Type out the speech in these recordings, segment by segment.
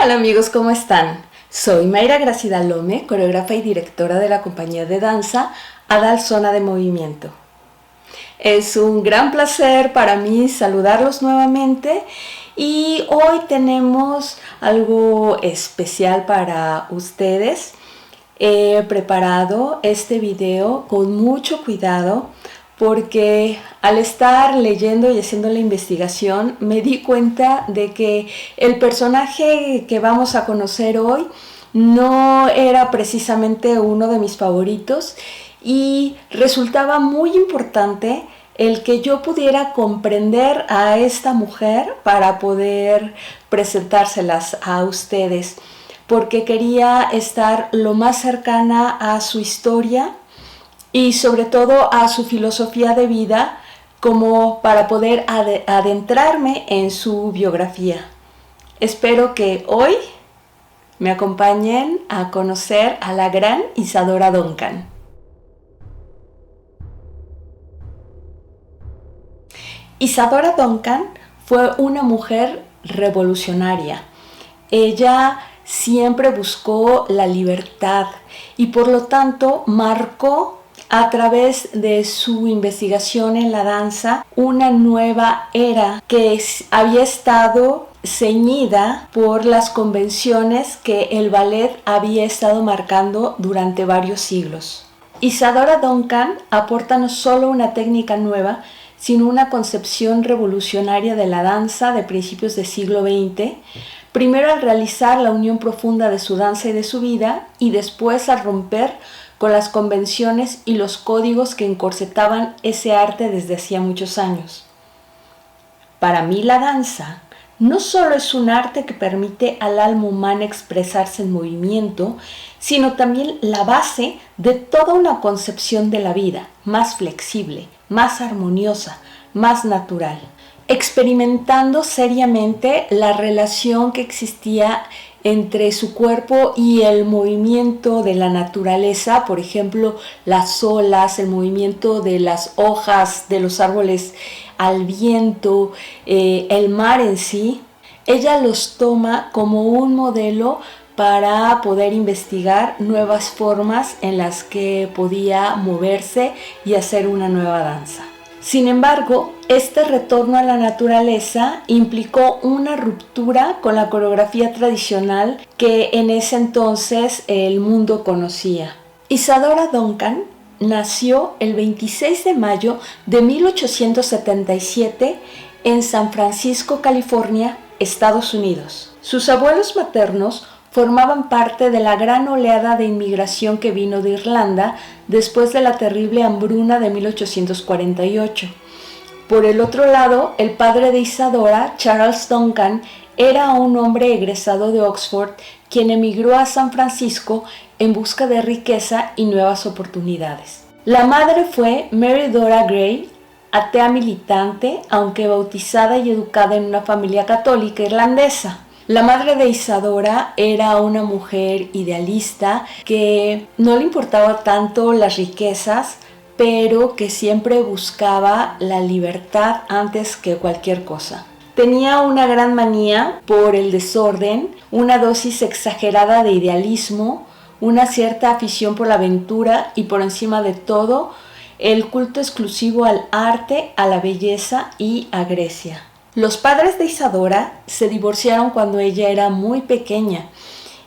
Hola amigos, ¿cómo están? Soy Mayra Gracida Lome, coreógrafa y directora de la compañía de danza Adal Zona de Movimiento. Es un gran placer para mí saludarlos nuevamente y hoy tenemos algo especial para ustedes. He preparado este video con mucho cuidado porque al estar leyendo y haciendo la investigación me di cuenta de que el personaje que vamos a conocer hoy no era precisamente uno de mis favoritos y resultaba muy importante el que yo pudiera comprender a esta mujer para poder presentárselas a ustedes, porque quería estar lo más cercana a su historia y sobre todo a su filosofía de vida, como para poder adentrarme en su biografía. Espero que hoy me acompañen a conocer a la gran Isadora Duncan. Isadora Duncan fue una mujer revolucionaria. Ella siempre buscó la libertad y por lo tanto marcó a través de su investigación en la danza una nueva era que había estado ceñida por las convenciones que el ballet había estado marcando durante varios siglos. Isadora Duncan aporta no solo una técnica nueva, sino una concepción revolucionaria de la danza de principios del siglo XX, primero al realizar la unión profunda de su danza y de su vida, y después al romper con las convenciones y los códigos que encorsetaban ese arte desde hacía muchos años. Para mí la danza no solo es un arte que permite al alma humana expresarse en movimiento, sino también la base de toda una concepción de la vida, más flexible, más armoniosa, más natural, experimentando seriamente la relación que existía entre su cuerpo y el movimiento de la naturaleza, por ejemplo, las olas, el movimiento de las hojas de los árboles al viento, el mar en sí. Ella los toma como un modelo para poder investigar nuevas formas en las que podía moverse y hacer una nueva danza. Sin embargo, este retorno a la naturaleza implicó una ruptura con la coreografía tradicional que en ese entonces el mundo conocía. Isadora Duncan nació el 26 de mayo de 1877 en San Francisco, California, Estados Unidos. Sus abuelos maternos formaban parte de la gran oleada de inmigración que vino de Irlanda después de la terrible hambruna de 1848. Por el otro lado, el padre de Isadora, Charles Duncan, era un hombre egresado de Oxford quien emigró a San Francisco en busca de riqueza y nuevas oportunidades. La madre fue Mary Dora Gray, atea militante, aunque bautizada y educada en una familia católica irlandesa. La madre de Isadora era una mujer idealista que no le importaba tanto las riquezas, pero que siempre buscaba la libertad antes que cualquier cosa. Tenía una gran manía por el desorden, una dosis exagerada de idealismo, una cierta afición por la aventura y por encima de todo, el culto exclusivo al arte, a la belleza y a Grecia. Los padres de Isadora se divorciaron cuando ella era muy pequeña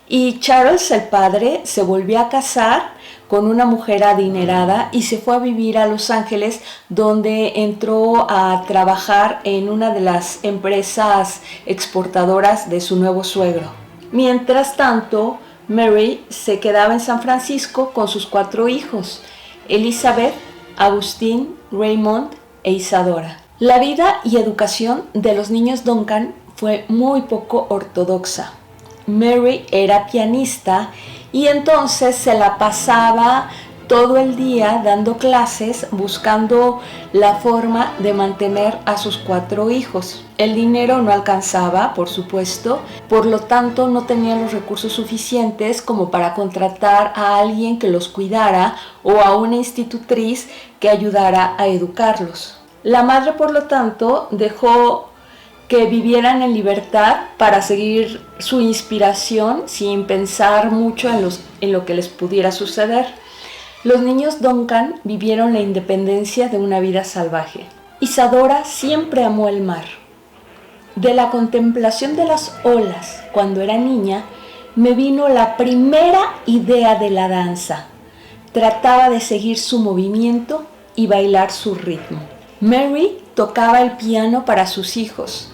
y Charles, el padre, se volvió a casar con una mujer adinerada y se fue a vivir a Los Ángeles, donde entró a trabajar en una de las empresas exportadoras de su nuevo suegro. Mientras tanto, Mary se quedaba en San Francisco con sus 4 hijos, Elizabeth, Agustín, Raymond e Isadora. La vida y educación de los niños Duncan fue muy poco ortodoxa. Mary era pianista y entonces se la pasaba todo el día dando clases, buscando la forma de mantener a sus 4 hijos. El dinero no alcanzaba, por supuesto, por lo tanto no tenía los recursos suficientes como para contratar a alguien que los cuidara o a una institutriz que ayudara a educarlos. La madre, por lo tanto, dejó que vivieran en libertad para seguir su inspiración sin pensar mucho en lo que les pudiera suceder. Los niños Duncan vivieron la independencia de una vida salvaje. Isadora siempre amó el mar. De la contemplación de las olas cuando era niña, me vino la primera idea de la danza. Trataba de seguir su movimiento y bailar su ritmo. Mary tocaba el piano para sus hijos.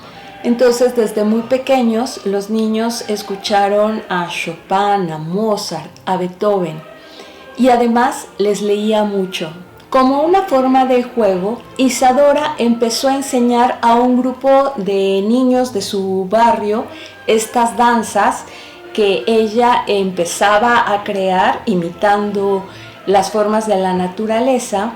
Entonces, desde muy pequeños, los niños escucharon a Chopin, a Mozart, a Beethoven. Y además les leía mucho. Como una forma de juego, Isadora empezó a enseñar a un grupo de niños de su barrio estas danzas que ella empezaba a crear imitando las formas de la naturaleza,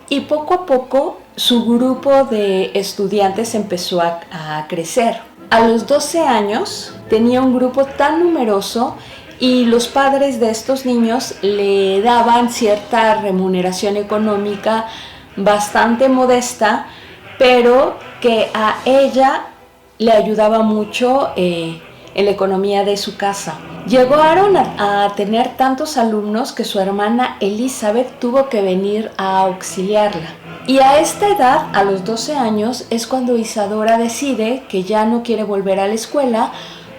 y poco a poco su grupo de estudiantes empezó a crecer. A los 12 años tenía un grupo tan numeroso y los padres de estos niños le daban cierta remuneración económica bastante modesta, pero que a ella le ayudaba mucho en la economía de su casa. Llegaron a tener tantos alumnos que su hermana Elizabeth tuvo que venir a auxiliarla. Y a esta edad, a los 12 años, es cuando Isadora decide que ya no quiere volver a la escuela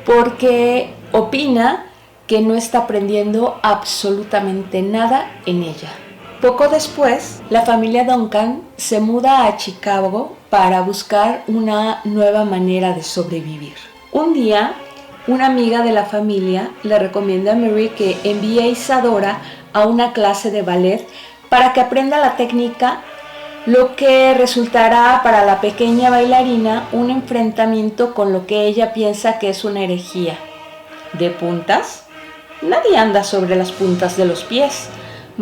porque opina que no está aprendiendo absolutamente nada en ella. Poco después, la familia Duncan se muda a Chicago para buscar una nueva manera de sobrevivir. Un día, una amiga de la familia le recomienda a Mary que envíe a Isadora a una clase de ballet para que aprenda la técnica, lo que resultará para la pequeña bailarina un enfrentamiento con lo que ella piensa que es una herejía. ¿De puntas? Nadie anda sobre las puntas de los pies.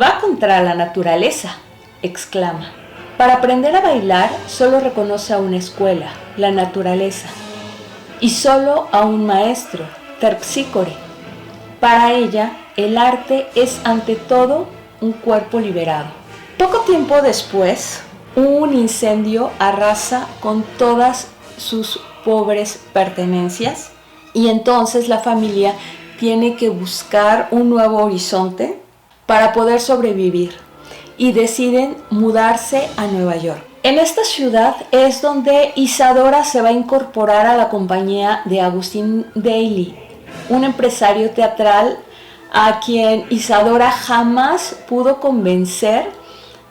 Va contra la naturaleza, exclama. Para aprender a bailar solo reconoce a una escuela, la naturaleza, y solo a un maestro, Terpsícore. Para ella, el arte es ante todo un cuerpo liberado. Poco tiempo después, un incendio arrasa con todas sus pobres pertenencias y entonces la familia tiene que buscar un nuevo horizonte para poder sobrevivir y deciden mudarse a Nueva York. En esta ciudad es donde Isadora se va a incorporar a la compañía de Augustin Daly, un empresario teatral a quien Isadora jamás pudo convencer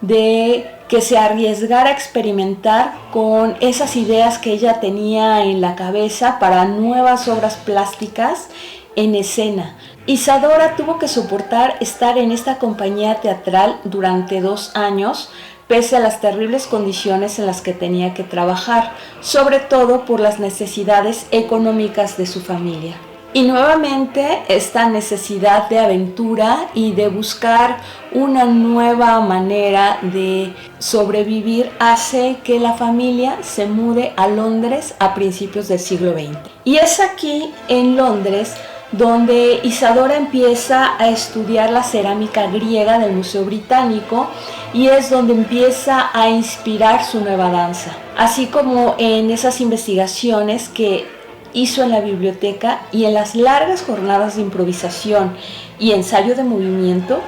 de que se arriesgara a experimentar con esas ideas que ella tenía en la cabeza para nuevas obras plásticas en escena. Isadora tuvo que soportar estar en esta compañía teatral durante 2 años, pese a las terribles condiciones en las que tenía que trabajar, sobre todo por las necesidades económicas de su familia. Y nuevamente esta necesidad de aventura y de buscar una nueva manera de sobrevivir hace que la familia se mude a Londres a principios del siglo XX. Y es aquí en Londres donde Isadora empieza a estudiar la cerámica griega del Museo Británico y es donde empieza a inspirar su nueva danza. Así como en esas investigaciones que hizo en la biblioteca y en las largas jornadas de improvisación y ensayo de movimiento,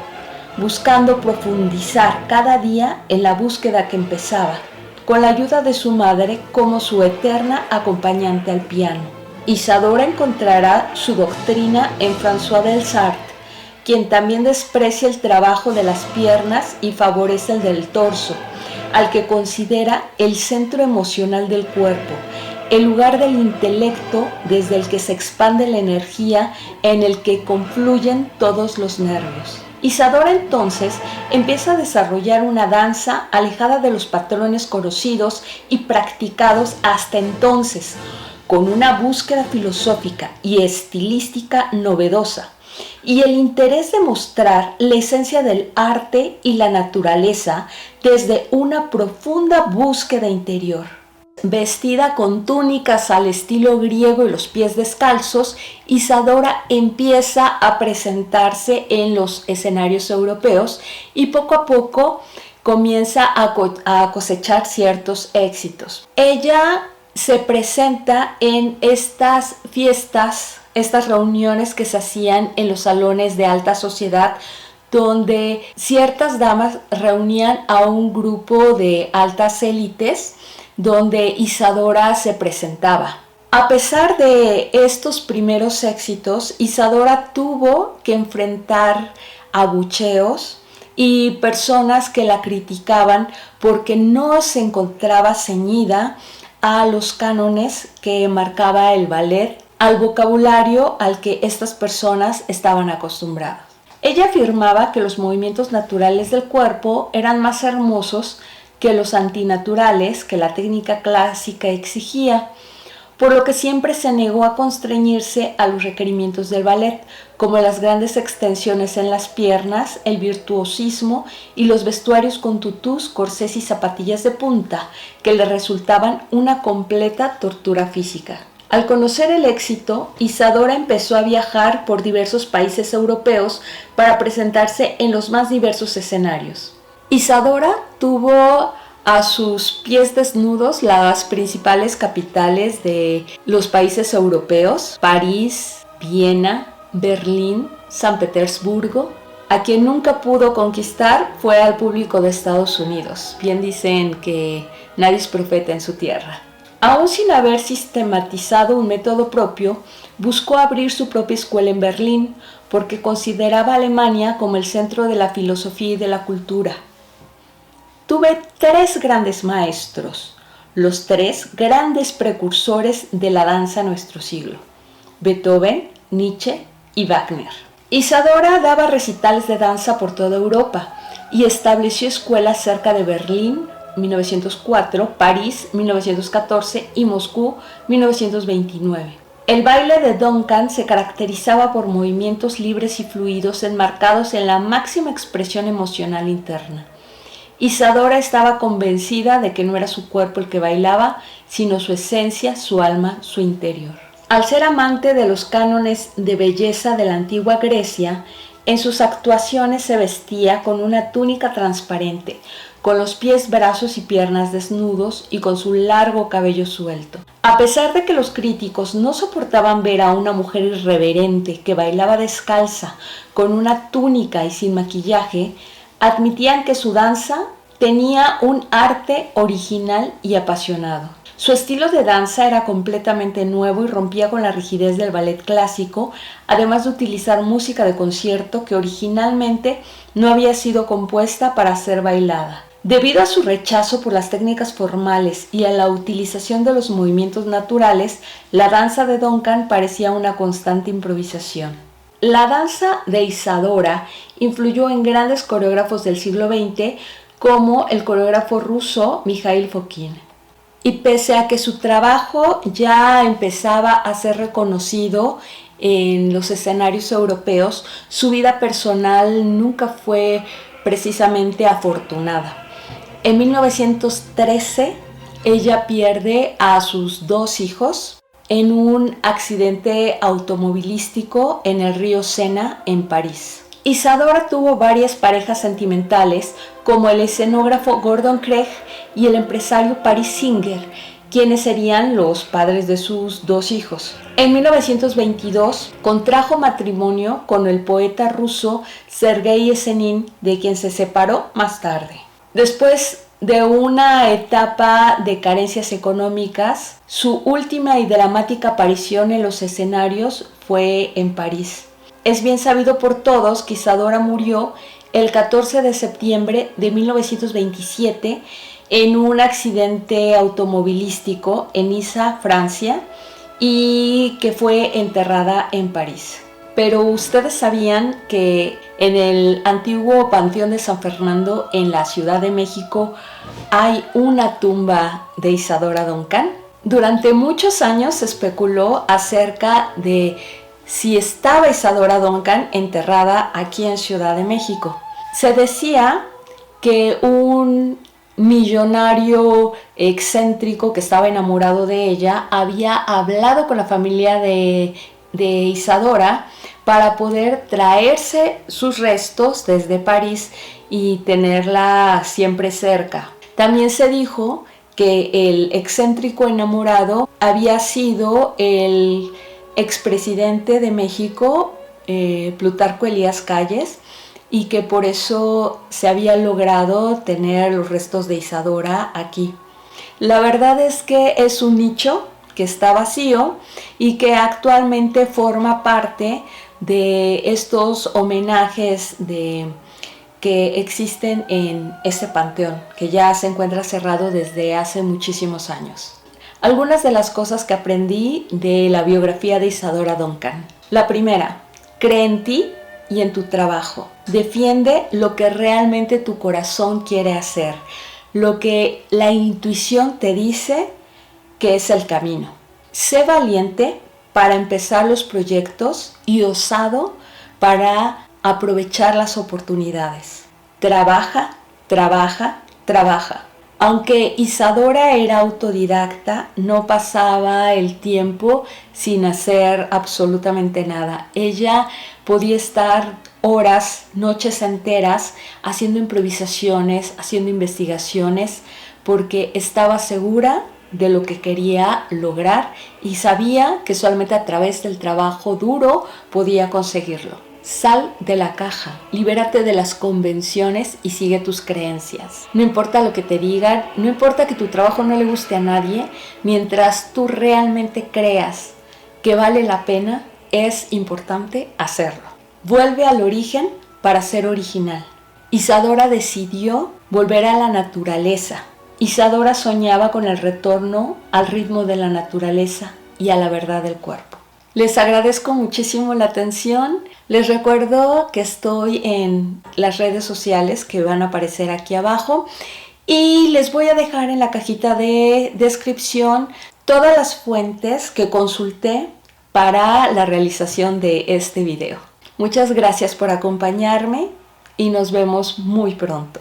buscando profundizar cada día en la búsqueda que empezaba, con la ayuda de su madre como su eterna acompañante al piano. Isadora encontrará su doctrina en François Delsarte, quien también desprecia el trabajo de las piernas y favorece el del torso, al que considera el centro emocional del cuerpo, el lugar del intelecto desde el que se expande la energía, en el que confluyen todos los nervios. Isadora entonces empieza a desarrollar una danza alejada de los patrones conocidos y practicados hasta entonces, con una búsqueda filosófica y estilística novedosa, y el interés de mostrar la esencia del arte y la naturaleza desde una profunda búsqueda interior. Vestida con túnicas al estilo griego y los pies descalzos, Isadora empieza a presentarse en los escenarios europeos y poco a poco comienza a cosechar ciertos éxitos. Ella se presenta en estas fiestas, estas reuniones que se hacían en los salones de alta sociedad, donde ciertas damas reunían a un grupo de altas élites, donde Isadora se presentaba. A pesar de estos primeros éxitos, Isadora tuvo que enfrentar abucheos y personas que la criticaban porque no se encontraba ceñida a los cánones que marcaba el ballet, al vocabulario al que estas personas estaban acostumbradas. Ella afirmaba que los movimientos naturales del cuerpo eran más hermosos que los antinaturales que la técnica clásica exigía, por lo que siempre se negó a constreñirse a los requerimientos del ballet, como las grandes extensiones en las piernas, el virtuosismo y los vestuarios con tutús, corsés y zapatillas de punta, que le resultaban una completa tortura física. Al conocer el éxito, Isadora empezó a viajar por diversos países europeos para presentarse en los más diversos escenarios. Isadora tuvo a sus pies desnudos las principales capitales de los países europeos: París, Viena, Berlín, San Petersburgo. A quien nunca pudo conquistar fue al público de Estados Unidos. Bien dicen que nadie es profeta en su tierra. Aún sin haber sistematizado un método propio, buscó abrir su propia escuela en Berlín, porque consideraba a Alemania como el centro de la filosofía y de la cultura. Tuve 3 grandes maestros, los 3 grandes precursores de la danza en nuestro siglo: Beethoven, Nietzsche y Wagner. Isadora daba recitales de danza por toda Europa y estableció escuelas cerca de Berlín, 1904, París, 1914 y Moscú, 1929. El baile de Duncan se caracterizaba por movimientos libres y fluidos enmarcados en la máxima expresión emocional interna. Isadora estaba convencida de que no era su cuerpo el que bailaba, sino su esencia, su alma, su interior. Al ser amante de los cánones de belleza de la antigua Grecia, en sus actuaciones se vestía con una túnica transparente, con los pies, brazos y piernas desnudos y con su largo cabello suelto. A pesar de que los críticos no soportaban ver a una mujer irreverente que bailaba descalza, con una túnica y sin maquillaje, admitían que su danza tenía un arte original y apasionado. Su estilo de danza era completamente nuevo y rompía con la rigidez del ballet clásico, además de utilizar música de concierto que originalmente no había sido compuesta para ser bailada. Debido a su rechazo por las técnicas formales y a la utilización de los movimientos naturales, la danza de Duncan parecía una constante improvisación. La danza de Isadora influyó en grandes coreógrafos del siglo XX como el coreógrafo ruso Mikhail Fokin. Y pese a que su trabajo ya empezaba a ser reconocido en los escenarios europeos, su vida personal nunca fue precisamente afortunada. En 1913, ella pierde a sus 2 hijos en un accidente automovilístico en el río Sena, en París. Isadora tuvo varias parejas sentimentales, como el escenógrafo Gordon Craig y el empresario Paris Singer, quienes serían los padres de sus 2 hijos. En 1922 contrajo matrimonio con el poeta ruso Sergei Yesenin, de quien se separó más tarde. Después de una etapa de carencias económicas, su última y dramática aparición en los escenarios fue en París. Es bien sabido por todos que Isadora murió el 14 de septiembre de 1927 en un accidente automovilístico en Niza, Francia, y que fue enterrada en París. Pero ustedes sabían que en el antiguo Panteón de San Fernando en la Ciudad de México hay una tumba de Isadora Duncan. Durante muchos años se especuló acerca de si estaba Isadora Duncan enterrada aquí en Ciudad de México. Se decía que un millonario excéntrico que estaba enamorado de ella había hablado con la familia de Isadora para poder traerse sus restos desde París y tenerla siempre cerca. También se dijo que el excéntrico enamorado había sido el expresidente de México, Plutarco Elías Calles, y que por eso se había logrado tener los restos de Isadora aquí. La verdad es que es un nicho que está vacío y que actualmente forma parte de estos homenajes que existen en ese panteón, que ya se encuentra cerrado desde hace muchísimos años. Algunas de las cosas que aprendí de la biografía de Isadora Duncan. La primera, cree en ti y en tu trabajo. Defiende lo que realmente tu corazón quiere hacer, lo que la intuición te dice que es el camino. Sé valiente para empezar los proyectos y osado para aprovechar las oportunidades. Trabaja, trabaja, trabaja. Aunque Isadora era autodidacta, no pasaba el tiempo sin hacer absolutamente nada. Ella podía estar horas, noches enteras, haciendo improvisaciones, haciendo investigaciones, porque estaba segura de lo que quería lograr y sabía que solamente a través del trabajo duro podía conseguirlo. Sal de la caja, libérate de las convenciones y sigue tus creencias. No importa lo que te digan, no importa que tu trabajo no le guste a nadie, mientras tú realmente creas que vale la pena, es importante hacerlo. Vuelve al origen para ser original. Isadora decidió volver a la naturaleza. Isadora soñaba con el retorno al ritmo de la naturaleza y a la verdad del cuerpo. Les agradezco muchísimo la atención. Les recuerdo que estoy en las redes sociales que van a aparecer aquí abajo y les voy a dejar en la cajita de descripción todas las fuentes que consulté para la realización de este video. Muchas gracias por acompañarme y nos vemos muy pronto.